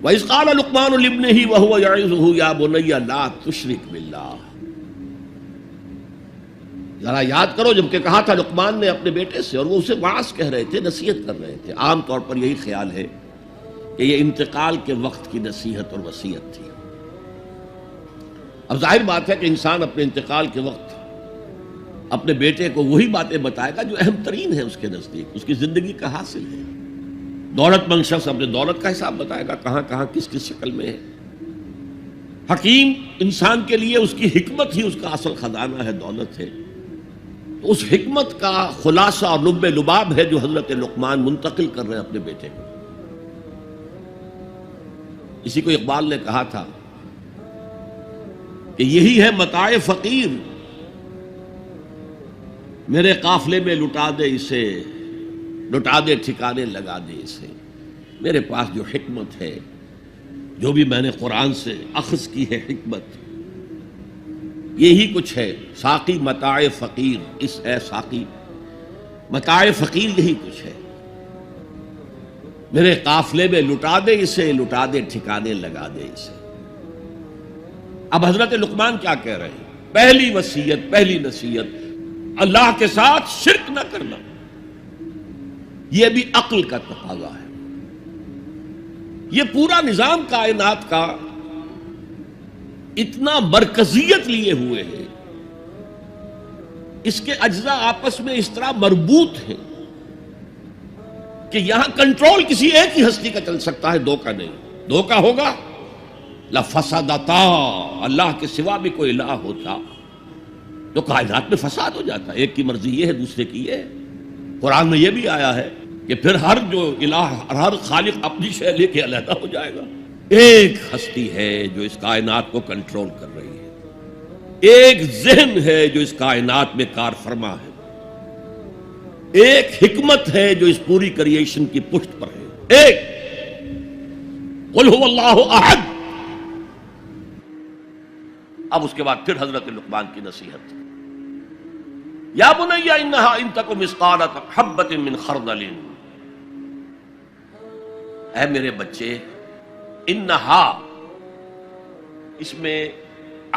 وَإِذْ قَالَ لُقْمَانُ لِابْنِهِ وَهُوَ يَعِظُهُ يَا بُنَيَّ لَا تُشْرِكْ بِاللَّهِ۔ ذرا یاد کرو جب کہ کہا تھا لقمان نے اپنے بیٹے سے، اور وہ اسے واعظ کہہ رہے تھے، نصیحت کر رہے تھے۔ عام طور پر یہی خیال ہے کہ یہ انتقال کے وقت کی نصیحت اور وصیت تھی۔ اب ظاہر بات ہے کہ انسان اپنے انتقال کے وقت اپنے بیٹے کو وہی باتیں بتائے گا جو اہم ترین ہے اس کے نزدیک، اس کی زندگی کا حاصل ہے۔ دولت مند شخص اپنے دولت کا حساب بتائے گا، کہاں کہاں کس کس شکل میں ہے۔ حکیم انسان کے لیے اس کی حکمت ہی اس کا اصل خزانہ ہے، دولت ہے۔ تو اس حکمت کا خلاصہ اور لب لباب ہے جو حضرت لقمان منتقل کر رہے ہیں اپنے بیٹے کو۔ اسی کو اقبال نے کہا تھا کہ یہی ہے متاع فقیر، میرے قافلے میں لٹا دے اسے، لٹا دے ٹھکانے لگا دے اسے۔ میرے پاس جو حکمت ہے، جو بھی میں نے قرآن سے اخذ کی ہے حکمت، یہی کچھ ہے۔ ساقی متاع فقیر، اس ہے ساقی متاع فقیر، یہی کچھ ہے۔ میرے قافلے میں لٹا دے اسے، لٹا دے ٹھکانے لگا دے اسے۔ اب حضرت لقمان کیا کہہ رہے ہیں؟ پہلی وصیت، پہلی نصیحت، اللہ کے ساتھ شرک نہ کرنا۔ یہ بھی عقل کا تقاضا ہے۔ یہ پورا نظام کائنات کا اتنا مرکزیت لیے ہوئے ہے، اس کے اجزاء آپس میں اس طرح مربوط ہیں کہ یہاں کنٹرول کسی ایک ہی ہستی کا چل سکتا ہے، دو کا نہیں۔ دو کا ہوگا لفسدتا، اللہ کے سوا بھی کوئی الہ ہوتا تو کائنات میں فساد ہو جاتا۔ ایک کی مرضی یہ ہے، دوسرے کی یہ ہے۔ قرآن میں یہ بھی آیا ہے کہ پھر ہر جو الہ، ہر خالق اپنی شے لے کے علیحدہ ہو جائے گا۔ ایک ہستی ہے جو اس کائنات کو کنٹرول کر رہی ہے، ایک ذہن ہے جو اس کائنات میں کار فرما ہے، ایک حکمت ہے جو اس پوری کریشن کی پشت پر ہے۔ ایک قل هو اللہ احد۔ اب اس کے بعد پھر حضرت لقمان کی نصیحت، یا بنی انہا ان تک مثقال حبۃ من خردل، اے میرے بچے، انہا، اس میں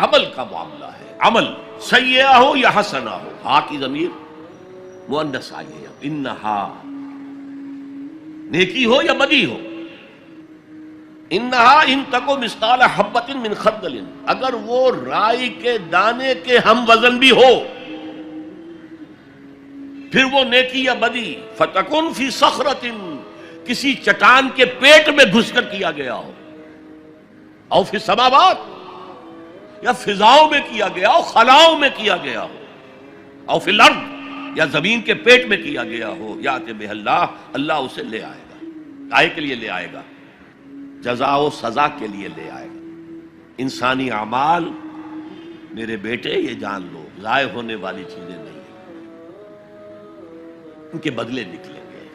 عمل کا معاملہ ہے۔ عمل سیئہ ہو یا حسنہ ہو، ہا کی ضمیر مؤنث آئی ہے۔ انہا نیکی ہو یا بدی ہو، انہا ان تکو مثقال حبۃ من خردل، اگر وہ رائی کے دانے کے ہم وزن بھی ہو، پھر وہ نیکی یا بدی، فتکن فی صخرۃ، کسی چٹان کے پیٹ میں گھس کر کیا گیا ہو، او فی السماوات، یا فضاؤں میں کیا گیا ہو، خلاؤں میں کیا گیا ہو، او فی الارض، یا زمین کے پیٹ میں کیا گیا ہو، یات بہ اللہ، اللہ اسے لے آئے گا۔ کائے کے لیے لے آئے گا؟ جزا و سزا کے لیے لے آئے گا۔ انسانی اعمال میرے بیٹے یہ جان لو ضائع ہونے والی چیزیں نہیں، ان کے بدلے نکلیں گے،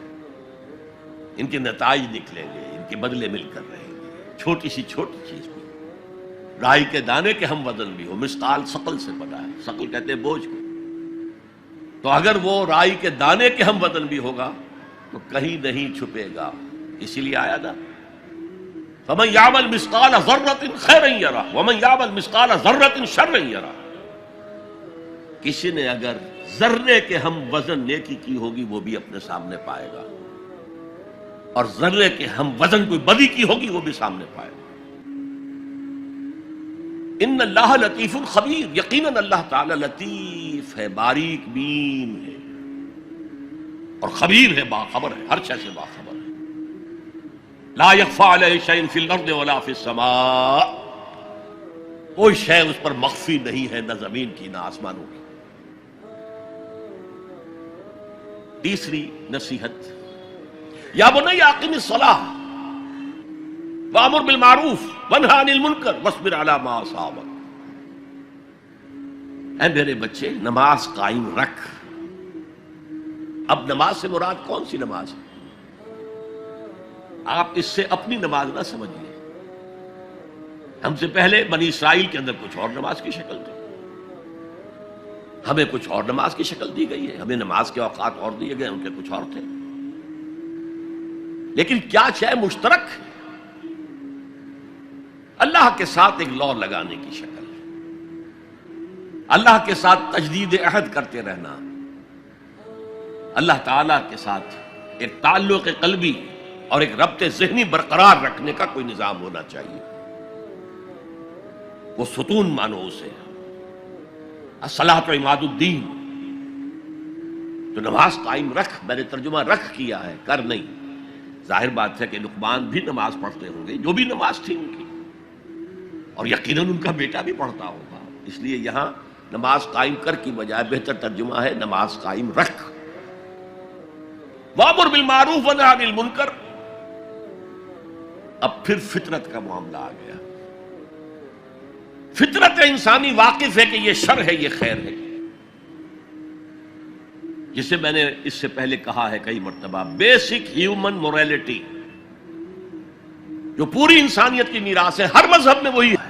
ان کے نتائج نکلیں گے، ان کے بدلے مل کر رہیں گے۔ چھوٹی سی چھوٹی چیز بھی، رائی کے دانے کے ہم وزن بھی ہو، مثقال ثقل سے بنا ہے، ثقل کہتے ہیں بوجھ کو، تو اگر وہ رائی کے دانے کے ہم وزن بھی ہوگا تو کہیں نہیں چھپے گا۔ اسی لیے آیا نا، فَمَنْ يَعْمَلْ مِثْقَالَ ذَرَّةٍ خَيْرًا يَرَهُ وَمَنْ يَعْمَلْ مِثْقَالَ ذَرَّةٍ شَرًّا يَرَهُ۔ کسی نے اگر ذرے کے ہم وزن نیکی کی ہوگی وہ بھی اپنے سامنے پائے گا، اور ذرے کے ہم وزن کوئی بدی کی ہوگی وہ بھی سامنے پائے گا۔ ان اللہ لطیف خبیر، یقیناً اللہ تعالی لطیف ہے، باریک بین ہے، اور خبیر ہے، باخبر ہے، ہر شے سے باخبر ہے۔ لا یخفی علیہ شیء فی الارض ولا فی السماء، کوئی شے اس پر مخفی نہیں ہے، نہ زمین کی نہ آسمانوں کی۔ تیسری نصیحت، یا بنی اقم الصلاۃ وامر بالمعروف وانہی عن المنکر واصبر علی ما اصابک، اے میرے بچے نماز قائم رکھ۔ اب نماز سے مراد کون سی نماز ہے؟ آپ اس سے اپنی نماز نہ سمجھیے۔ ہم سے پہلے بنی اسرائیل کے اندر کچھ اور نماز کی شکل تھی، ہمیں کچھ اور نماز کی شکل دی گئی ہے، ہمیں نماز کے اوقات اور دیے گئے، ان کے کچھ اور تھے۔ لیکن کیا شے مشترک؟ اللہ کے ساتھ ایک لا لگانے کی شکل، اللہ کے ساتھ تجدید عہد کرتے رہنا، اللہ تعالیٰ کے ساتھ ایک تعلق قلبی اور ایک ربط ذہنی برقرار رکھنے کا کوئی نظام ہونا چاہیے۔ وہ ستون مانو اسے، الصلاۃ عماد الدین، تو نماز قائم رکھ، میں نے ترجمہ رکھ کیا ہے، کر نہیں۔ ظاہر بات ہے کہ لقمان بھی نماز پڑھتے ہوں گے، جو بھی نماز تھی ان کی، اور یقیناً ان کا بیٹا بھی پڑھتا ہوگا، اس لیے یہاں نماز قائم کر کی بجائے بہتر ترجمہ ہے نماز قائم رکھ۔ وَأْمُرْ بِالْمَعْرُوفِ وَانْهَ عَنِ الْمُنْکَرِ، اب پھر فطرت کا معاملہ آ گیا۔ فطرت انسانی واقف ہے کہ یہ شر ہے، یہ خیر ہے، جسے میں نے اس سے پہلے کہا ہے کئی مرتبہ، بیسک ہیومن موریلٹی، جو پوری انسانیت کی میراث ہے، ہر مذہب میں وہی ہے،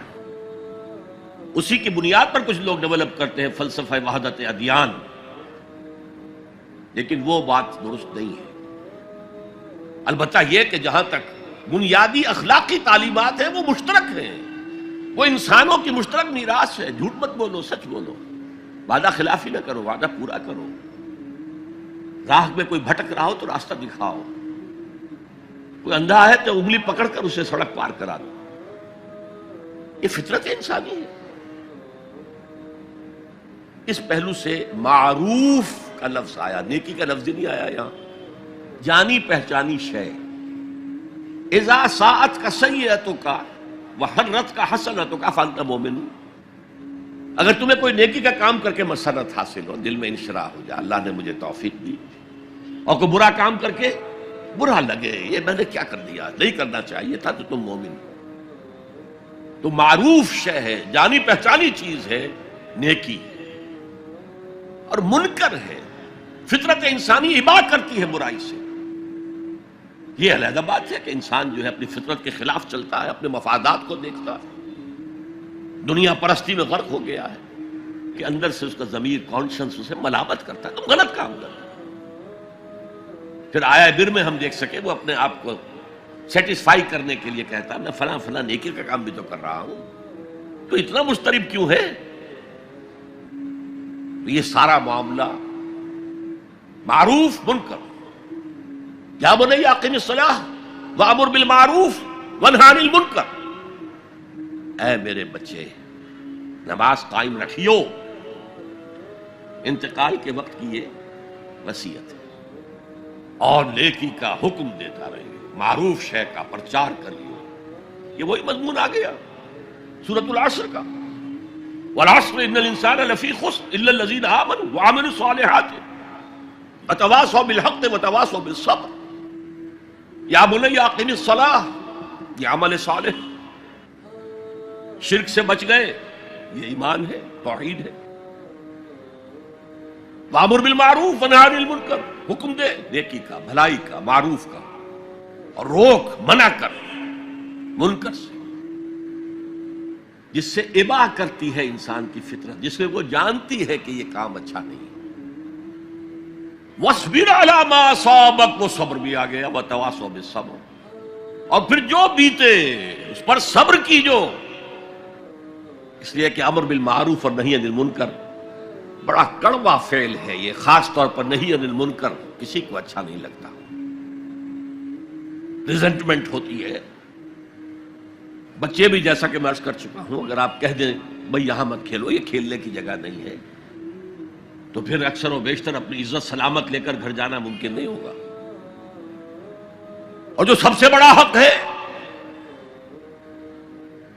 اسی کی بنیاد پر کچھ لوگ ڈیولپ کرتے ہیں فلسفہ وحدت ادیان، لیکن وہ بات درست نہیں ہے۔ البتہ یہ کہ جہاں تک بنیادی اخلاقی تعلیمات ہیں وہ مشترک ہیں، وہ انسانوں کی مشترک میراث ہے۔ جھوٹ مت بولو، سچ بولو، وعدہ خلافی نہ کرو، وعدہ پورا کرو، راہ میں کوئی بھٹک رہا ہو تو راستہ دکھاؤ، کوئی اندھا ہے تو انگلی پکڑ کر اسے سڑک پار کرا دو، یہ فطرت انسانی ہے۔ اس پہلو سے معروف کا لفظ آیا، نیکی کا لفظ نہیں آیا یہاں، جانی پہچانی شے۔ اذا ساعت کا سیئتوں کا وحرت کا حسنتوں کا فانت مومن، اگر تمہیں کوئی نیکی کا کام کر کے مسرت حاصل ہو، دل میں انشراح ہو جائے اللہ نے مجھے توفیق دی، اور کوئی برا کام کر کے برا لگے یہ میں نے کیا کر دیا، نہیں کرنا چاہیے تھا، تو تم مومن۔ تو معروف شے ہے، جانی پہچانی چیز ہے نیکی، اور منکر ہے، فطرت انسانی ابا کرتی ہے برائی سے۔ یہ علیحدہ بات ہے کہ انسان جو ہے اپنی فطرت کے خلاف چلتا ہے، اپنے مفادات کو دیکھتا ہے، دنیا پرستی میں غرق ہو گیا ہے کہ اندر سے اس کا ضمیر کانشنس اسے ملامت کرتا ہے، تم غلط کام کر رہے ہو۔ پھر آیا بر میں ہم دیکھ سکے وہ اپنے آپ کو سیٹسفائی کرنے کے لیے کہتا ہے میں فلاں فلاں نیکی کا کام بھی تو کر رہا ہوں، تو اتنا مضطرب کیوں ہے؟ یہ سارا معاملہ معروف منکر، یا بنی اقم الصلاۃ وامر بالمعروف وانہی عن المنکر، اے میرے بچے نماز قائم رکھیو۔ انتقال کے وقت کی یہ وصیت ہے، اور نیکی کا حکم دیتا رہیے، معروف شے کا پرچار کریو۔ یہ وہی مضمون آ گیا سورۃ العصر کا، والعصر ان الانسان لفی خسر الا الذین آمنوا وعملوا الصالحات وتواصوا بالحق وتواصوا بالصبر۔ یا بنی اقم الصلاۃ، یہ عمل صالح، شرک سے بچ گئے، یہ ایمان ہے، توحید ہے۔ وامر بالمعروف ونہی عن المنکر، حکم دے نیکی کا، بھلائی کا، معروف کا، اور روک منع کر منکر سے، جس سے ابا کرتی ہے انسان کی فطرت، جس میں وہ جانتی ہے کہ یہ کام اچھا نہیں ہے۔ وَاصْبِرْ عَلَىٰ مَا أَصَابَكَ، وہ صبر بھی آ گیا، وَتَوَاصَوْا بِالصَّبْرِ، اور پھر جو بیتے اس پر صبر کیجو، اس لیے کہ امر بالمعروف اور نہی عن المنکر بڑا کڑوا فعل ہے یہ، خاص طور پر نہی عن المنکر کسی کو اچھا نہیں لگتا، ریزنٹمنٹ ہوتی ہے۔ بچے بھی جیسا کہ میں عرض کر چکا ہوں، اگر آپ کہہ دیں بھئی یہاں مت کھیلو، یہ کھیلنے کی جگہ نہیں ہے، تو پھر اکثر و بیشتر اپنی عزت سلامت لے کر گھر جانا ممکن نہیں ہوگا۔ اور جو سب سے بڑا حق ہے،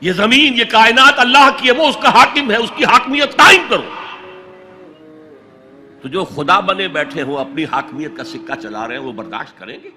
یہ زمین، یہ کائنات اللہ کی ہے، وہ اس کا حاکم ہے، اس کی حاکمیت قائم کرو۔ تو جو خدا بنے بیٹھے ہوں اپنی حاکمیت کا سکہ چلا رہے ہیں، وہ برداشت کریں گے؟